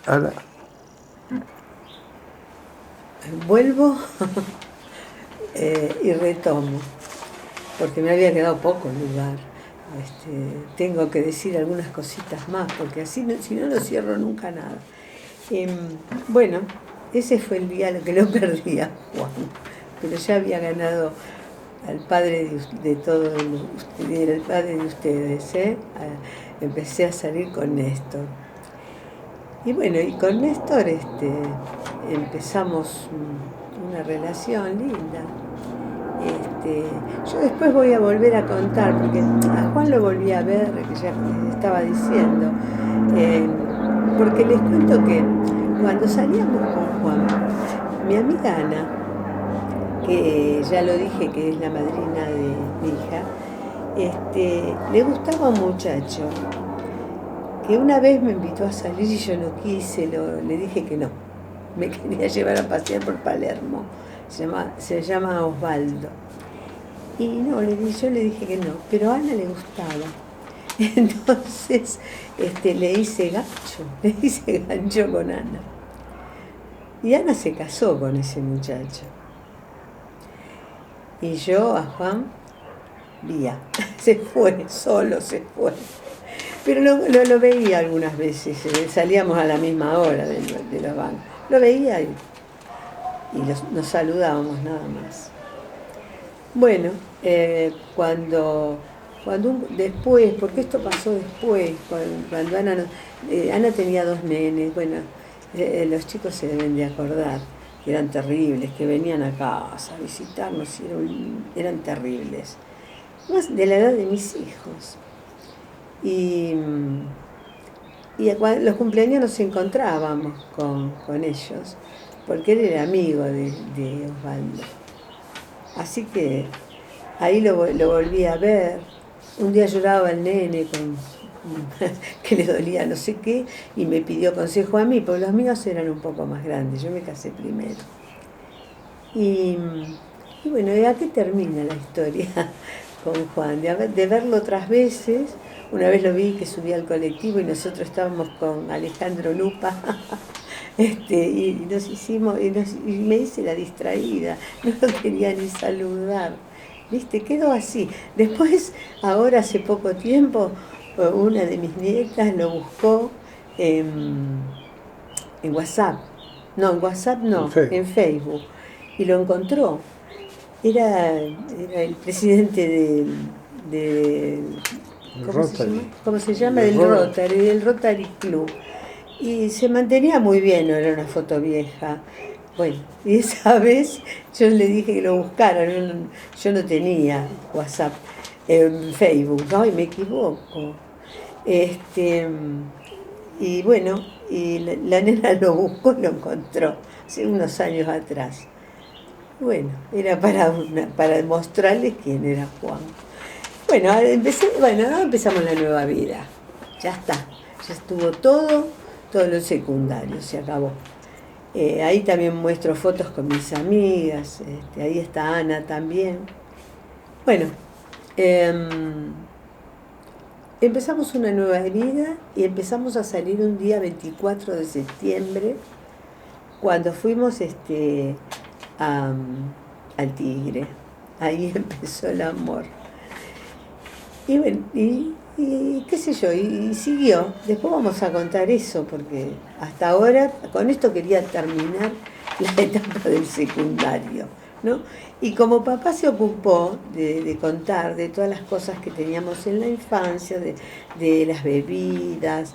Ahora, vuelvo y retomo, porque me había quedado poco lugar. Tengo que decir algunas cositas más, porque así si no cierro nunca nada. Bueno, ese fue el día que lo perdí a Juan, pero ya había ganado al padre de todos, el padre de ustedes, empecé a salir con Néstor. Y bueno, y con Néstor empezamos una relación linda. Yo después voy a volver a contar, porque a Juan lo volví a ver, que ya les estaba diciendo, porque les cuento que cuando salíamos con Juan, mi amiga Ana, que ya lo dije que es la madrina de mi hija, le gustaba un muchacho que una vez me invitó a salir y yo no quise, le dije que no, me quería llevar a pasear por Palermo, se llama Osvaldo. Y no, yo le dije que no, pero a Ana le gustaba. Entonces le hice gancho con Ana. Y Ana se casó con ese muchacho. Y yo a Juan, se fue, solo se fue. Pero lo veía algunas veces, salíamos a la misma hora de los bancos. Lo veía y nos saludábamos nada más. Bueno, después, porque esto pasó después, cuando Ana tenía 2 nenes, bueno, los chicos se deben de acordar, que eran terribles, que venían a casa a visitarnos, eran terribles, más de la edad de mis hijos. Y los cumpleaños nos encontrábamos con ellos, porque él era amigo de Osvaldo. Así que ahí lo volví a ver. Un día lloraba el nene que le dolía no sé qué y me pidió consejo a mí, porque los míos eran un poco más grandes, yo me casé primero. Y bueno, ¿y a qué termina la historia con Juan? De verlo otras veces. Una vez lo vi que subía al colectivo y nosotros estábamos con Alejandro Lupa. Y nos hicimos, y me hice la distraída, no lo quería ni saludar, ¿viste? Quedó así. Después, ahora hace poco tiempo, una de mis nietas lo buscó en WhatsApp. No, en WhatsApp no, en Facebook. Y lo encontró. Era el presidente ¿cómo se llama? Del Rotary Club. Y se mantenía muy bien, no era una foto vieja. Bueno, y esa vez yo le dije que lo buscara, yo no tenía WhatsApp, Facebook, ay, me equivoco. Y bueno, y la nena lo buscó y lo encontró, hace unos años atrás. Bueno, era para mostrarles quién era Juan. Bueno, ahora empezamos la nueva vida. Ya está, ya estuvo todo lo secundario, se acabó. Ahí también muestro fotos con mis amigas, ahí está Ana también. Bueno, empezamos una nueva vida y empezamos a salir un día 24 de septiembre, cuando fuimos al Tigre. Ahí empezó el amor. Y bueno, y qué sé yo, y siguió. Después vamos a contar eso, porque hasta ahora, con esto quería terminar la etapa del secundario, ¿no? Y como papá se ocupó de contar de todas las cosas que teníamos en la infancia, de las bebidas,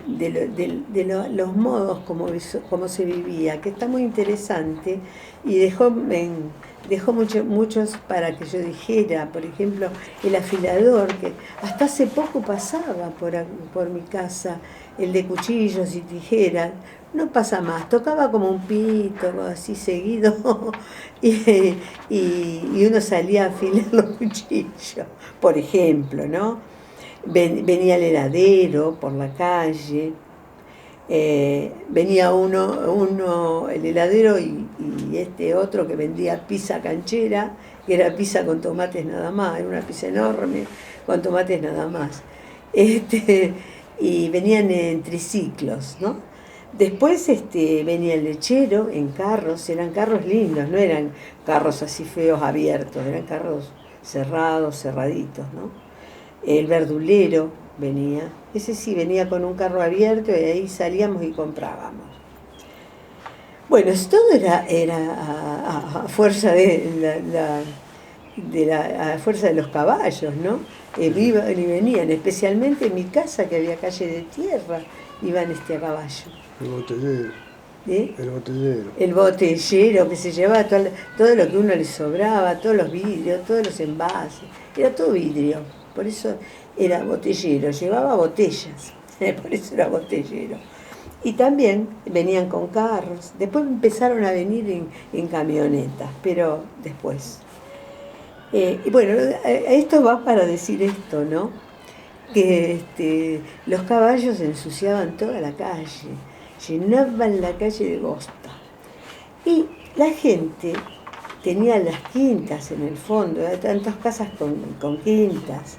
los modos como se vivía, que está muy interesante, y dejó muchos para que yo dijera. Por ejemplo, el afilador, que hasta hace poco pasaba por mi casa, el de cuchillos y tijeras, no pasa más, tocaba como un pito, así seguido, y uno salía a afilar los cuchillos, por ejemplo, ¿no? Venía el heladero por la calle, venía uno, el heladero, y otro que vendía pizza canchera, que era pizza con tomates nada más, era una pizza enorme con tomates nada más. Y y venían en triciclos, ¿no? Después venía el lechero en carros, eran carros lindos, no eran carros así feos abiertos, eran carros cerrados, cerraditos, ¿no? El verdulero venía, ese sí venía con un carro abierto y ahí salíamos y comprábamos. Bueno, todo era a fuerza a fuerza de los caballos, ¿no? Iban y venían, especialmente en mi casa, que había calle de tierra, iban a caballo. El botellero. ¿Eh? El botellero. El botellero que se llevaba todo lo que uno le sobraba, todos los vidrios, todos los envases, era todo vidrio, por eso era botellero, llevaba botellas, por eso era botellero. Y también venían con carros, después empezaron a venir en camionetas, pero después. Y bueno, esto va para decir esto, ¿no? Que los caballos ensuciaban toda la calle, llenaban la calle de bosta. Y la gente tenía las quintas en el fondo, hay tantas casas con quintas,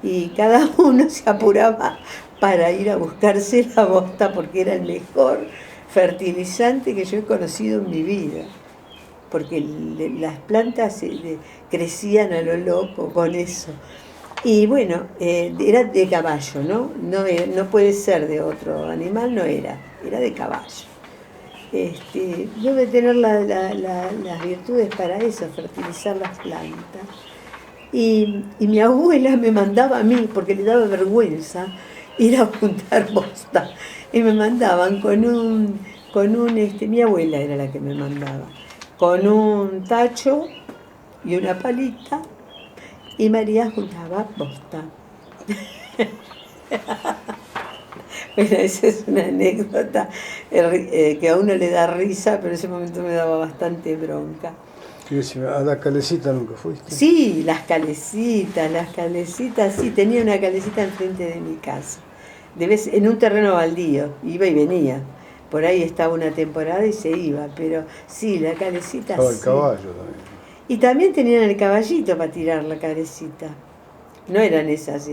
y cada uno se apuraba para ir a buscarse la bosta porque era el mejor fertilizante que yo he conocido en mi vida, porque las plantas crecían a lo loco con eso. Y bueno, era de caballo, ¿no? No puede ser de otro animal, no era de caballo. Debe tener las virtudes para eso, fertilizar las plantas. Y mi abuela me mandaba a mí, porque le daba vergüenza ir a juntar bosta. Y me mandaban mi abuela era la que me mandaba, con un tacho y una palita, y María juntaba bosta. Bueno, esa es una anécdota que a uno le da risa, pero en ese momento me daba bastante bronca. ¿A la calecita nunca fuiste? Sí, las calecitas, sí, tenía una calecita enfrente de mi casa. En un terreno baldío, iba y venía. Por ahí estaba una temporada y se iba, pero sí, la calecita estaba sí. El caballo también. Y también tenían el caballito para tirar la calecita. No eran esas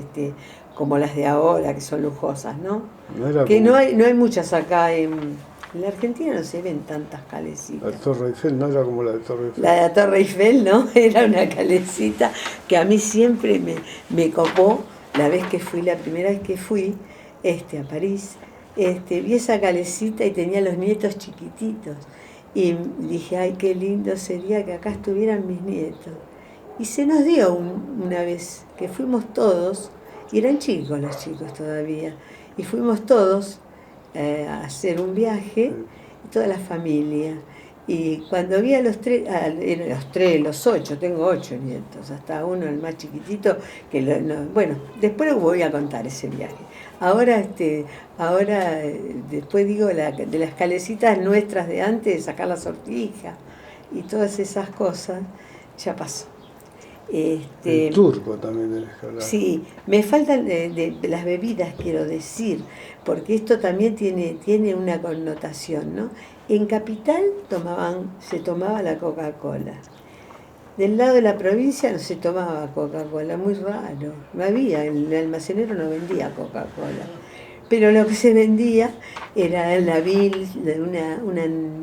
como las de ahora, que son lujosas, ¿no? No hay muchas acá en la Argentina, no se ven tantas calecitas. La Torre Eiffel no era como la de Torre Eiffel. La de la Torre Eiffel, ¿no? Era una calecita que a mí siempre me copó. La primera vez que fui a París, vi esa calecita y tenía los nietos chiquititos. Y dije, ay, qué lindo sería que acá estuvieran mis nietos. Y se nos dio una vez que fuimos todos, y eran chicos los chicos todavía, y fuimos todos a hacer un viaje, toda la familia. Y cuando vi a los los 8, tengo 8 nietos, hasta uno, el más chiquitito, bueno, después voy a contar ese viaje. Ahora, después digo, de las calecitas nuestras de antes, de sacar la sortija y todas esas cosas, ya pasó. El turco también tenés que hablar. Sí, me faltan de las bebidas, quiero decir, porque esto también tiene una connotación, ¿no? En Capital se tomaba la Coca-Cola. Del lado de la provincia no se tomaba Coca-Cola, muy raro. No había, el almacenero no vendía Coca-Cola. Pero lo que se vendía era la Bills, una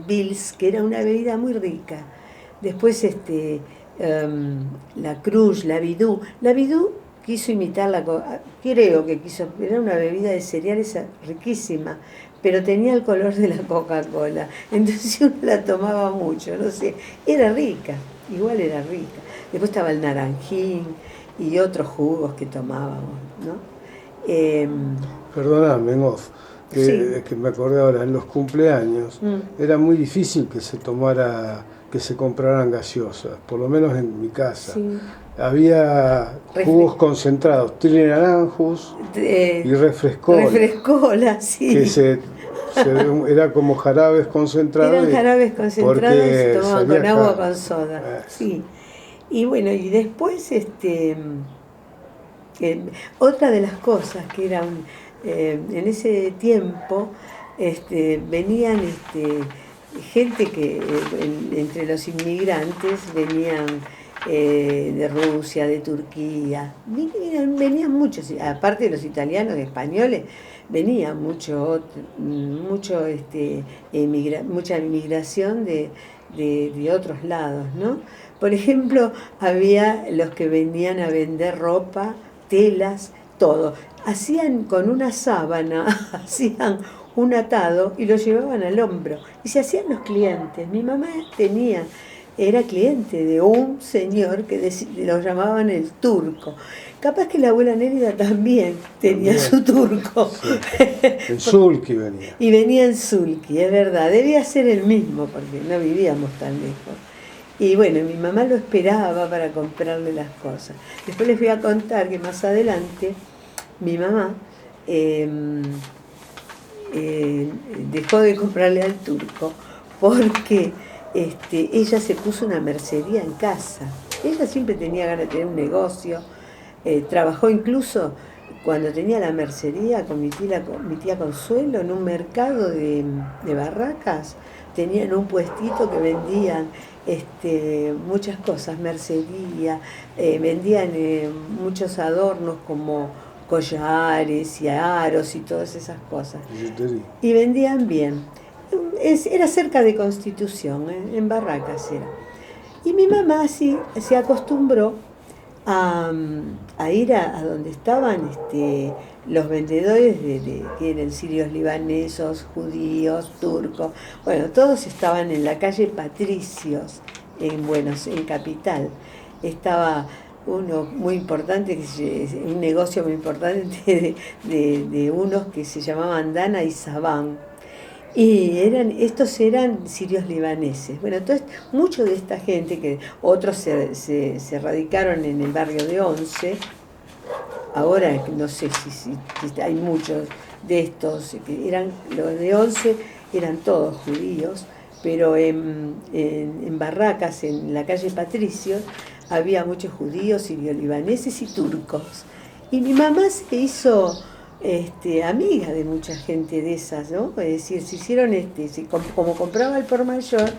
Bills, que era una bebida muy rica. Después la Cruz, la Bidú. La Bidú quiso imitar creo que quiso, era una bebida de cereales riquísima, pero tenía el color de la Coca-Cola. Entonces uno la tomaba mucho, no sé, era rica, igual era rica. Después estaba el naranjín y otros jugos que tomábamos, ¿no? Perdóname, Moff, que me acordé ahora, en los cumpleaños era muy difícil que se compraran gaseosas, por lo menos en mi casa. Sí. Había jugos concentrados, Naranjos y refrescola. Refrescola, sí. Que era como jarabes concentrados. Eran jarabes concentrados y se tomaban con agua o con soda. Sí. Y bueno, y después otra de las cosas que eran en ese tiempo venían gente que entre los inmigrantes venían de Rusia, de Turquía, venían muchos, aparte de los italianos, españoles, venía mucha inmigración de otros lados, ¿no? Por ejemplo, había los que venían a vender ropa, telas, todo. Hacían con una sábana, hacían un atado y lo llevaban al hombro. Y se hacían los clientes. Mi mamá era cliente de un señor que lo llamaban el turco. Capaz que la abuela Nélida también tenía su turco. Sí. En Sulky venía. Y venía en Sulky, es verdad. Debía ser el mismo porque no vivíamos tan lejos. Y bueno, mi mamá lo esperaba para comprarle las cosas. Después les voy a contar que más adelante mi mamá dejó de comprarle al turco porque ella se puso una mercería en casa. Ella siempre tenía ganas de tener un negocio. Trabajó incluso cuando tenía la mercería con mi tía Consuelo en un mercado de Barracas. Tenían un puestito que vendían muchas cosas, mercería, vendían muchos adornos como collares y aros y todas esas cosas. Y vendían bien. Era cerca de Constitución, en Barracas era. Y mi mamá sí se acostumbró a ir a donde estaban los vendedores que eran sirios libaneses, judíos, turcos. Bueno, todos estaban en la calle Patricios, en Capital. Estaba uno muy importante, un negocio muy importante de unos que se llamaban Dana y Sabán. Y estos eran sirios libaneses. Bueno, entonces, mucho de esta gente, que otros se radicaron en el barrio de Once, ahora no sé si hay muchos de estos, los de Once eran todos judíos, pero en Barracas, en la calle Patricios, había muchos judíos, sirio-libaneses y turcos. Y mi mamá se hizo amiga de mucha gente de esas, ¿no? Es decir, se hicieron, como compraba el por mayor,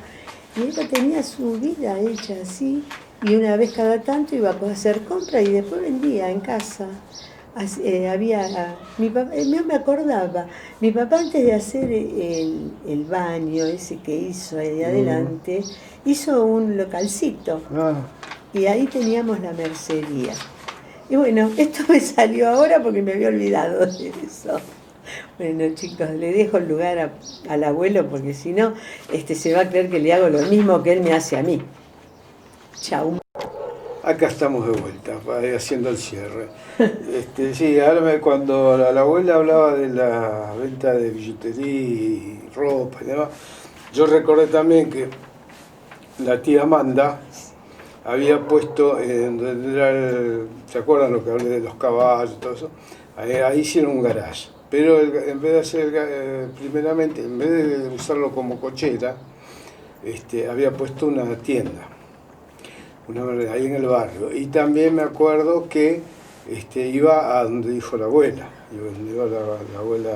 y ella tenía su vida hecha así, y una vez cada tanto iba a hacer compra y después vendía en casa. Mi papá, no me acordaba, mi papá antes de hacer el baño ese que hizo ahí adelante, hizo un localcito, y ahí teníamos la mercería. Y bueno, esto me salió ahora porque me había olvidado de eso. Bueno, chicos, le dejo el lugar al abuelo porque si no, se va a creer que le hago lo mismo que él me hace a mí. Chau. Acá estamos de vuelta, haciendo el cierre. Sí, ahora cuando la abuela hablaba de la venta de billutería y ropa y demás, yo recordé también que la tía Amanda había puesto, ¿se acuerdan lo que hablé de los caballos y todo eso? Ahí hicieron un garage, pero en vez de hacer, primeramente, en vez de usarlo como cochera, había puesto una tienda, ahí en el barrio. Y también me acuerdo que iba a donde dijo la abuela, iba la abuela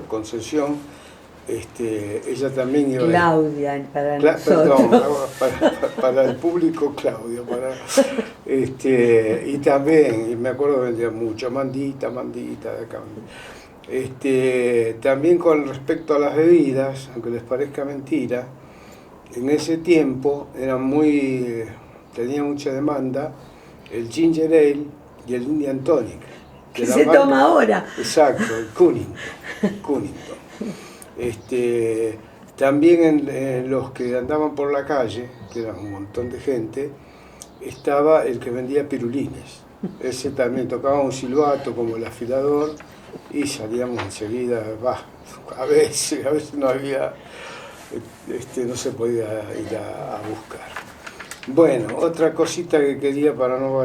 Concepción. Ella también iba Claudia, para nosotros. Perdón, para el público Claudia, y también, y me acuerdo que vendía mucho, mandita de acá. También con respecto a las bebidas, aunque les parezca mentira, en ese tiempo tenía mucha demanda el ginger ale y el Indian tonic. Que se toma ahora. Exacto, el Cunnington. También en los que andaban por la calle, que eran un montón de gente, estaba el que vendía pirulines. Ese también tocaba un silbato como el afilador y salíamos enseguida, a veces no había, no se podía ir a buscar. Bueno, otra cosita que quería para no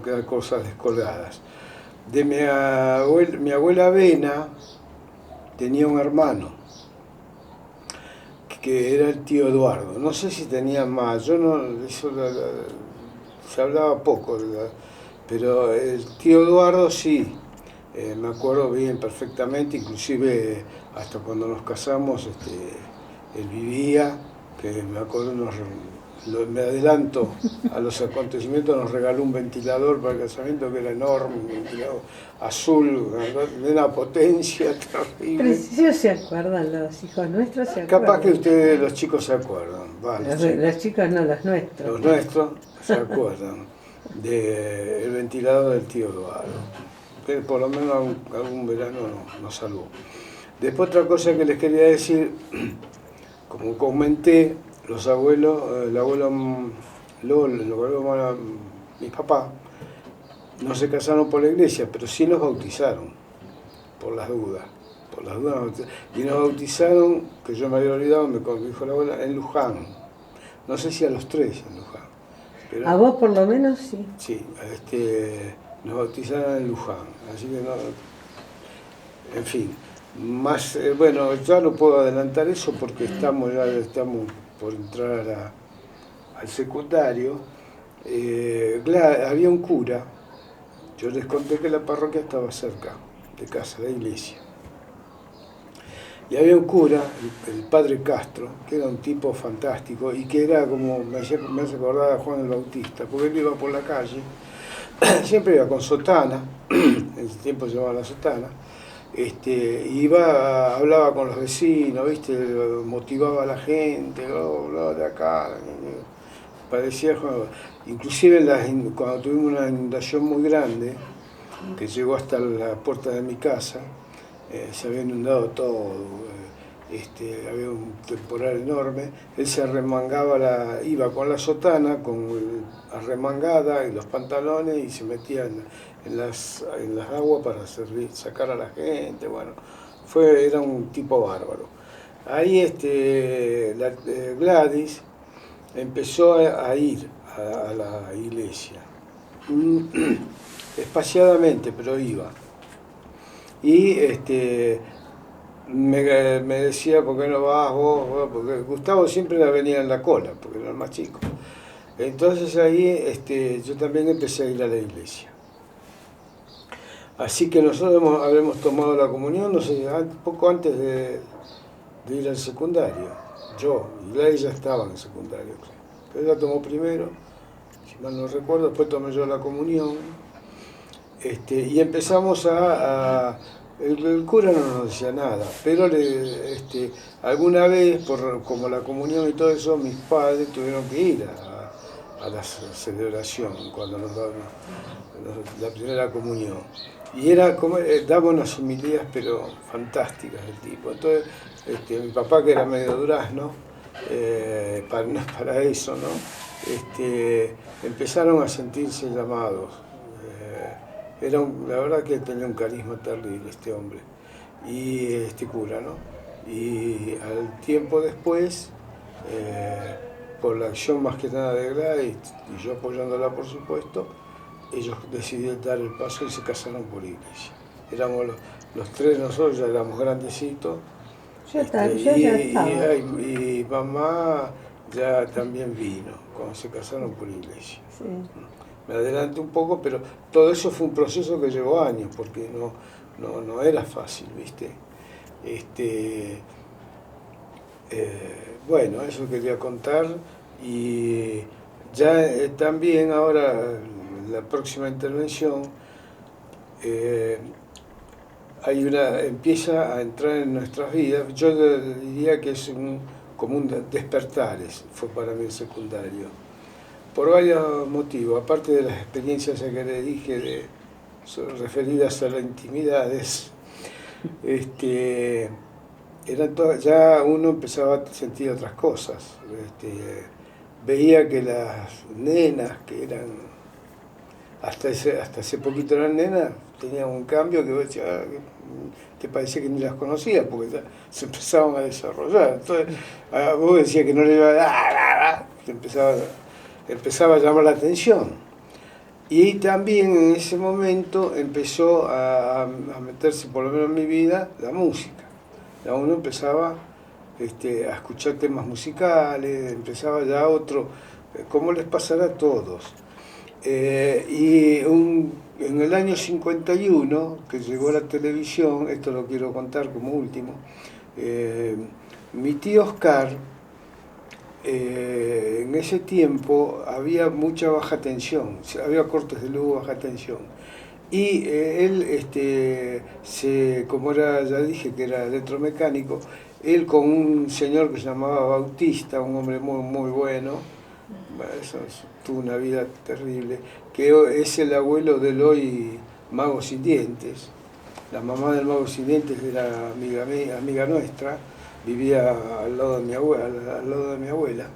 quedar cosas descolgadas. De mi abuela Vena tenía un hermano que era el tío Eduardo. No sé si tenía más, se hablaba poco, pero el tío Eduardo sí, me acuerdo bien perfectamente, inclusive hasta cuando nos casamos, él vivía, que me acuerdo me adelanto a los acontecimientos, nos regaló un ventilador para el casamiento que era enorme, un ventilador azul, de una potencia terrible. Pero si ellos se acuerdan, los hijos nuestros se acuerdan. Capaz que ustedes, los chicos, se acuerdan. Vale, los chicos no, los nuestros. Los nuestros se acuerdan del ventilador del tío Eduardo, que por lo menos algún verano nos salvó. Después otra cosa que les quería decir, como comenté, los abuelos, el abuelo mi papá, no se casaron por la iglesia, pero sí nos bautizaron, por las dudas. Y nos bautizaron, que yo me había olvidado, me dijo la abuela, en Luján. No sé si a los 3 en Luján. Pero, a vos por lo menos sí. Sí, nos bautizaron en Luján. Así que no. En fin. Más, bueno, ya no puedo adelantar eso porque estamos por entrar al secundario. Había un cura, yo les conté que la parroquia estaba cerca de casa, la iglesia. Y había un cura, el padre Castro, que era un tipo fantástico y que era como, me hace acordar a Juan el Bautista, porque él iba por la calle, siempre iba con sotana, en ese tiempo se llamaba la sotana, hablaba con los vecinos, ¿viste? Motivaba a la gente, de acá, parecía, inclusive cuando tuvimos una inundación muy grande, que llegó hasta la puerta de mi casa, se había inundado todo, había un temporal enorme, él se arremangaba, iba con la sotana, arremangada y los pantalones y se metía en las aguas para sacar a la gente, bueno, era un tipo bárbaro. Ahí Gladys empezó a ir a la iglesia, espaciadamente, pero iba. Y me decía, ¿por qué no vas vos? Porque Gustavo siempre la venía en la cola, porque era el más chico. Entonces ahí yo también empecé a ir a la iglesia. Así que nosotros habremos tomado la comunión, no sé, poco antes de ir al secundario. Yo, y Gladys ya estaba en el secundario, pero ella tomó primero, si mal no recuerdo, después tomé yo la comunión. Y empezamos el cura no nos decía nada, pero alguna vez, como la comunión y todo eso, mis padres tuvieron que ir a la celebración, cuando nos daban la primera comunión. Y era como, daba unas homilías, pero fantásticas el tipo. Entonces, mi papá, que era medio durazno, no es para eso, ¿no? Empezaron a sentirse llamados. La verdad que tenía un carisma terrible este hombre, y este cura, ¿no? Y al tiempo después, por la acción más que nada de Gladys, y yo apoyándola por supuesto, ellos decidieron dar el paso y se casaron por iglesia. Éramos los 3, nosotros ya éramos grandecitos. Yo ya estaba. Y mamá ya también vino, cuando se casaron por iglesia. Sí. Me adelanto un poco, pero todo eso fue un proceso que llevó años, porque no era fácil, ¿viste? Bueno, eso quería contar, y ya también ahora, en la próxima intervención, empieza a entrar en nuestras vidas. Yo diría que es como un despertares, fue para mí el secundario. Por varios motivos, aparte de las experiencias que le dije referidas a las intimidades, ya uno empezaba a sentir otras cosas. Veía que las nenas, que eran, hasta hace poquito eran nenas, tenían un cambio que vos decías, te parecía que ni las conocías, porque ya se empezaban a desarrollar. Entonces, vos decías que no le iba a empezaba a llamar la atención. Y también en ese momento empezó a meterse, por lo menos en mi vida, la música. Ya uno empezaba a escuchar temas musicales, empezaba ya otro, como les pasará a todos. En el año 51, que llegó a la televisión, esto lo quiero contar como último, mi tío Oscar en ese tiempo había mucha baja tensión, había cortes de luz, baja tensión. Y él, como era, ya dije que era electromecánico, él con un señor que se llamaba Bautista, un hombre muy, muy bueno, tuvo una vida terrible, que es el abuelo del hoy Mago Sin Dientes. La mamá del Mago Sin Dientes era amiga nuestra, vivía al lado de mi abuela,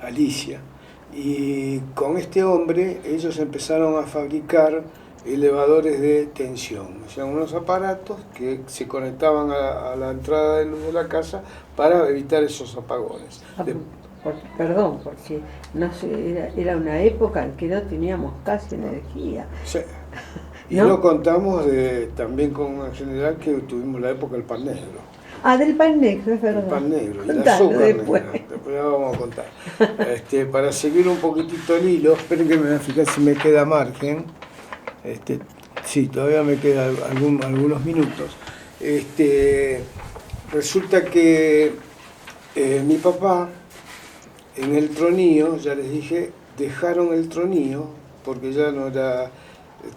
Alicia. Y con este hombre ellos empezaron a fabricar elevadores de tensión, o sea, unos aparatos que se conectaban a la entrada de luz de la casa para evitar esos apagones. Perdón, porque no sé, era una época en que no teníamos casi energía. Sí. Y ¿No? no contamos también con el general que tuvimos la época del pan negro. Ah, del pan negro, es verdad. El pan negro y el Contalo azúcar después. negra. Después la vamos a contar. Para seguir un poquitito el hilo, esperen que me voy a fijar si me queda margen. Sí, todavía me quedan algunos minutos. Resulta que mi papá, en el tronío, ya les dije, dejaron el tronío porque ya no era...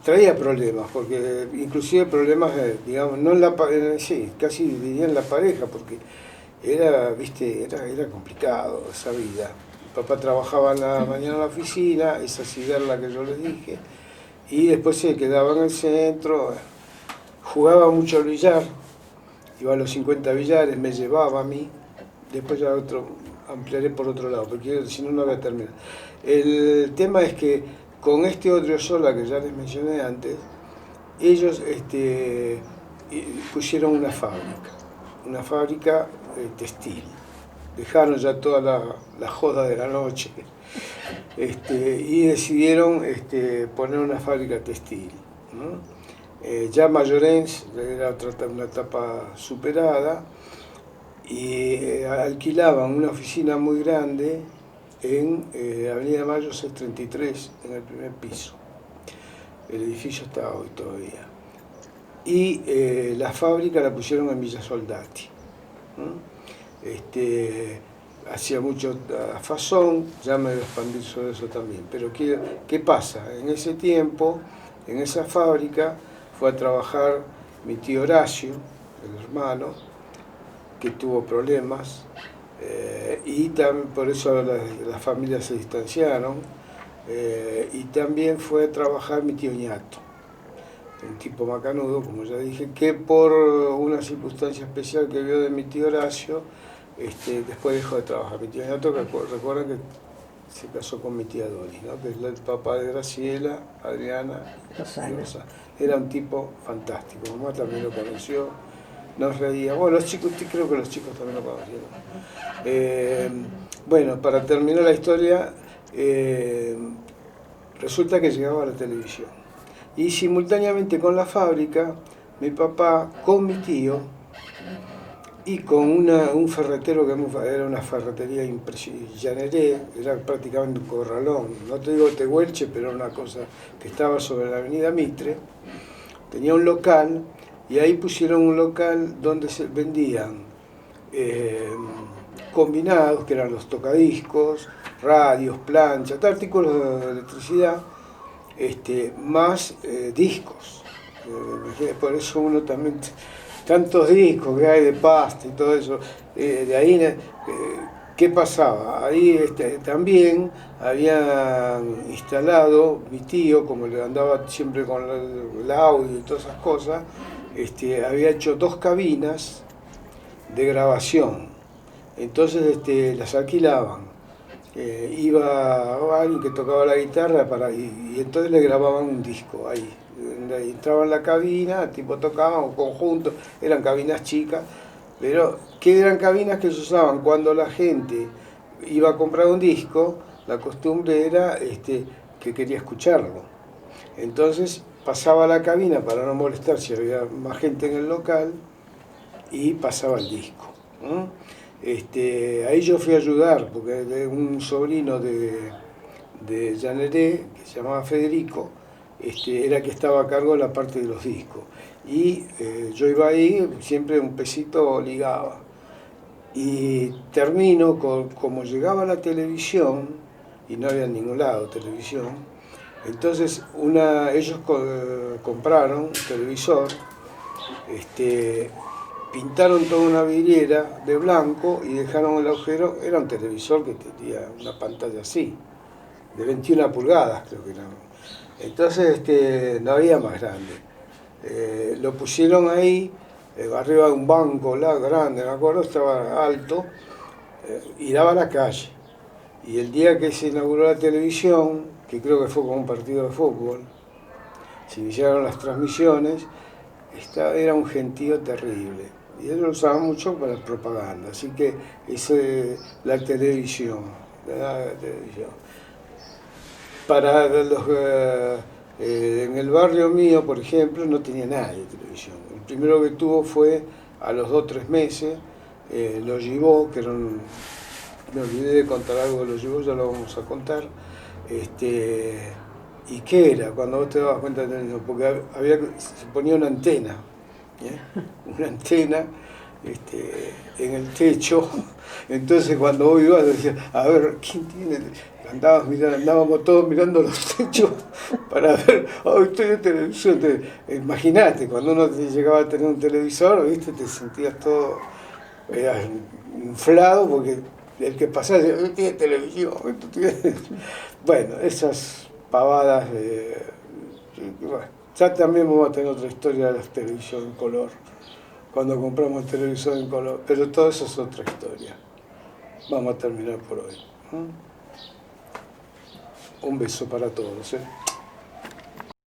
Traía problemas, porque inclusive problemas, digamos, no en la sí, casi diría en la pareja, porque era complicado esa vida. Mi papá trabajaba en la mañana en la oficina, esa ciudad que yo les dije, y después se quedaba en el centro, jugaba mucho al billar, iba a los 50 billares, me llevaba a mí, después ya ampliaré por otro lado, porque si no, no voy a terminar. El tema es que con este Odriozola que ya les mencioné antes, ellos pusieron una fábrica textil. Dejaron ya toda la joda de la noche y decidieron poner una fábrica textil, ¿no? Ya Mayorens era una etapa superada y alquilaban una oficina muy grande en Avenida Mayo 633, en el primer piso. El edificio está hoy todavía. Y la fábrica la pusieron en Villa Soldati. Hacía mucho fazón, ya me voy a expandir sobre eso también. Pero ¿qué pasa? En ese tiempo, en esa fábrica, fue a trabajar mi tío Horacio, el hermano, que tuvo problemas. Y también por eso las familias se distanciaron, y también fue a trabajar mi tío Ñato, un tipo macanudo, como ya dije, que por una circunstancia especial que vio de mi tío Horacio, después dejó de trabajar. Mi tío Ñato, recuerden que se casó con mi tía Doris, ¿no? Que es el papá de Graciela, Adriana, Rosa. Era un tipo fantástico, mamá también lo conoció. Nos reía. Bueno, los chicos, creo que los chicos también lo conocieron. Bueno, para terminar la historia, resulta que llegaba a la televisión. Y simultáneamente con la fábrica, mi papá, con mi tío, y con un ferretero que era una ferretería impresionante, Llaneré, era prácticamente un corralón, no te digo Tehuelche, pero era una cosa que estaba sobre la avenida Mitre, tenía un local. Y ahí pusieron un local donde se vendían combinados, que eran los tocadiscos, radios, planchas, artículos de electricidad, más discos. Por eso uno también, tantos discos que hay de pasta y todo eso, de ahí, ¿qué pasaba? Ahí también habían instalado, mi tío, como le andaba siempre con el audio y todas esas cosas, había hecho 2 cabinas de grabación, entonces las alquilaban. Iba alguien que tocaba la guitarra y entonces le grababan un disco ahí. Entraba en la cabina, el tipo tocaban conjuntos, eran cabinas chicas, pero que eran cabinas que se usaban cuando la gente iba a comprar un disco, la costumbre era que quería escucharlo. Entonces pasaba a la cabina para no molestar si había más gente en el local y pasaba el disco, ¿no? Ahí yo fui a ayudar, porque un sobrino de Llaneré, que se llamaba Federico, era que estaba a cargo de la parte de los discos. Y yo iba ahí, siempre un pesito ligaba. Y termino con, como llegaba la televisión, y no había en ningún lado televisión, entonces ellos compraron un televisor, pintaron toda una vidriera de blanco y dejaron el agujero. Era un televisor que tenía una pantalla así, de 21 pulgadas creo que era. Entonces no había más grande. Lo pusieron ahí, arriba de un banco grande, me acuerdo, estaba alto, y daba a la calle. Y el día que se inauguró la televisión, que creo que fue como un partido de fútbol, se iniciaron las transmisiones, era un gentío terrible. Y ellos lo usaban mucho para propaganda, así que la televisión. Para los... en el barrio mío, por ejemplo, no tenía nadie televisión. El primero que tuvo fue a los 2 o 3 meses, lo llevó, que me olvidé de contar algo de los llevó, ya lo vamos a contar. ¿Y qué era? Cuando vos te dabas cuenta de televisión, porque se ponía una antena, una antena en el techo. Entonces cuando vos ibas decías, a ver, ¿quién tiene? Andábamos todos mirando los techos para ver, estoy en televisión. Imagínate, cuando uno llegaba a tener un televisor, ¿viste? Te sentías todo inflado, porque el que pasaba decía, tiene televisión. Bueno, esas pavadas, bueno, ya también vamos a tener otra historia de la televisión en color, cuando compramos el televisor en color, pero todo eso es otra historia. Vamos a terminar por hoy. Un beso para todos.